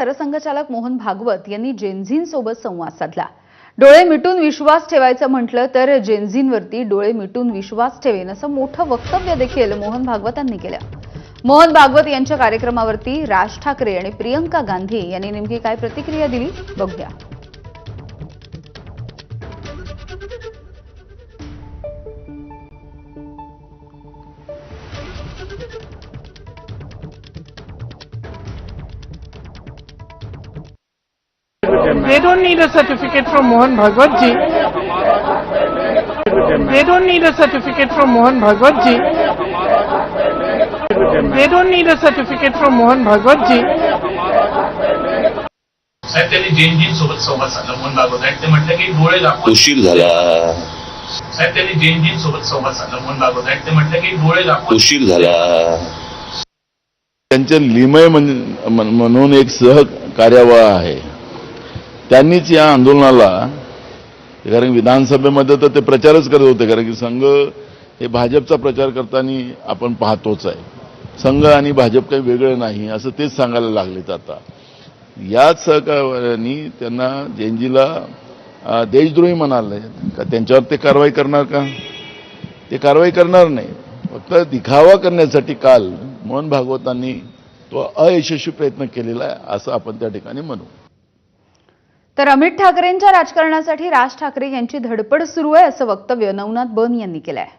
सरसंघचालक मोहन भागवत यांनी जेनझींसोबत संवाद साधला। डोळे मिटून विश्वास ठेवायचं म्हटलं तर जेनझींवरती डोळे मिटून विश्वास ठेवेन असं मोठं वक्तव्य देखील मोहन भागवतांनी केलं। मोहन भागवत यांच्या कार्यक्रमावरती राज ठाकरे आणि प्रियंका गांधी यांनी नेमकी काय प्रतिक्रिया दिली बघूया। They don't need a certificate from Mohan Bhagwat ji. They don't need a certificate from Mohan Bhagwat ji. They don't need a certificate from Mohan Bhagwat ji. साहेब त्यांनी जेनजींसोबत संवाद साधला मोहन भागवत आहेत। ते म्हटलं की डोळे दाखवून उशीर झाला। साहेब त्यांनी जेनजींसोबत संवाद साधला मोहन भागवत आहेत। ते म्हटलं की डोळे दाखवून उशीर झाला। त्यांचे लिमय म्हणून एक सहकार्यवाह आहे, त्यांनीच या आंदोलनाला, कारण विधानसभेमध्ये तर ते प्रचारच करत होते, कारण की संघ हे भाजपचा प्रचार करताना आपण पाहतोच आहे, संघ आणि भाजप काही वेगळं नाही असं तेच सांगायला लागलेत। आता याच सहकार्याने त्यांना जेनजीला देशद्रोही म्हणाले का, त्यांच्यावर ते कारवाई करणार का? ते कारवाई करणार नाही, फक्त दिखावा करण्यासाठी काल मोहन भागवतांनी तो अयशस्वी प्रयत्न केलेला आहे असं आपण त्या ठिकाणी म्हणू। तर अमित ठाकरेंच्या राजकारणासाठी राज ठाकरे यांची धडपड सुरू आहे असं वक्तव्य नवनाथ बन यांनी केलं आहे।